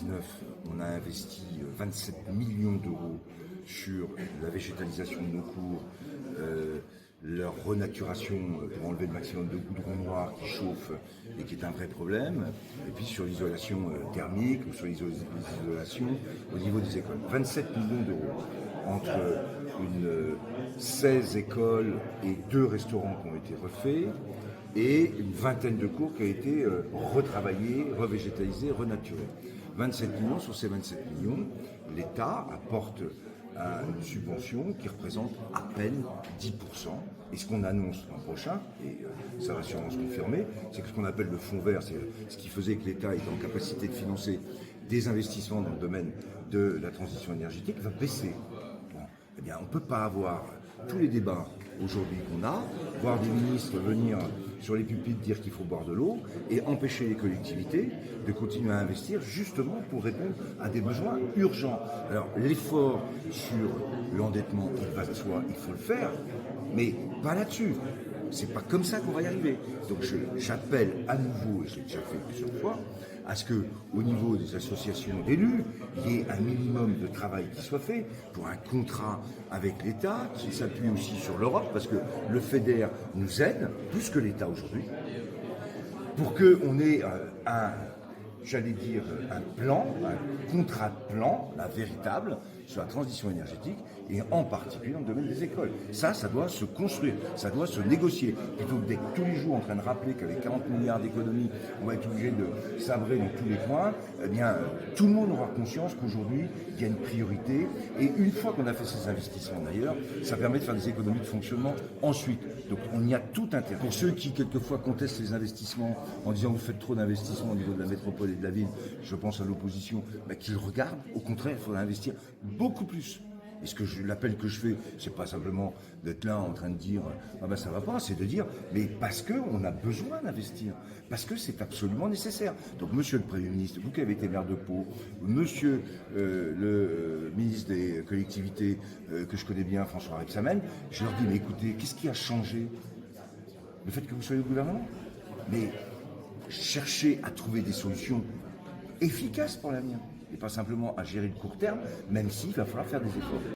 2019, on a investi 27 millions d'euros sur la végétalisation de nos cours, leur renaturation pour enlever le maximum de goudron noir qui chauffe et qui est un vrai problème, et puis sur l'isolation thermique ou sur l'isolation au niveau des écoles. 27 millions d'euros entre 16 écoles et 2 restaurants qui ont été refaits et une vingtaine de cours qui ont été retravaillés, revégétalisés, renaturés. 27 millions, sur ces 27 millions, l'État apporte une subvention qui représente à peine 10%. Et ce qu'on annonce l'an prochain, et ça va sûrement se confirmer, c'est que ce qu'on appelle le fonds vert, c'est ce qui faisait que l'État était en capacité de financer des investissements dans le domaine de la transition énergétique, va baisser. Bon, eh bien, on ne peut pas avoir tous les débats aujourd'hui qu'on a, voir des ministres venir sur les pupitres dire qu'il faut boire de l'eau et empêcher les collectivités de continuer à investir justement pour répondre à des besoins urgents. Alors l'effort sur l'endettement, il va de soi, il faut le faire, mais pas là-dessus. C'est pas comme ça qu'on va y arriver. Donc j'appelle à nouveau, et je l'ai déjà fait plusieurs fois, à ce qu'au niveau des associations d'élus, il y ait un minimum de travail qui soit fait pour un contrat avec l'État, qui s'appuie aussi sur l'Europe, parce que le FEDER nous aide, plus que l'État aujourd'hui, pour qu'on ait j'allais dire, un plan, un contrat de plan, la véritable, sur la transition énergétique, et en particulier dans le domaine des écoles. Ça doit se construire, ça doit se négocier, plutôt que d'être tous les jours en train de rappeler qu'avec 40 milliards d'économies, on va être obligé de sabrer dans tous les coins. Eh bien, tout le monde aura conscience qu'aujourd'hui, il y a une priorité, et une fois qu'on a fait ces investissements d'ailleurs, ça permet de faire des économies de fonctionnement ensuite. Donc on y a tout intérêt. Pour ceux qui quelquefois contestent les investissements en disant vous faites trop d'investissements au niveau de la métropole et de la ville, je pense à l'opposition, qu'ils regardent, au contraire, il faudrait investir beaucoup plus. Et l'appel que je fais, c'est pas simplement d'être là en train de dire ah ben ça va pas, c'est de dire mais parce qu'on a besoin d'investir, parce que c'est absolument nécessaire. Donc monsieur le Premier ministre, vous qui avez été maire de Pau, monsieur le ministre des collectivités que je connais bien, François Rebsamen, je leur dis mais écoutez, qu'est-ce qui a changé? Le fait que vous soyez au gouvernement? Mais cherchez à trouver des solutions efficaces pour l'avenir et pas simplement à gérer le court terme, même s'il va falloir faire des efforts.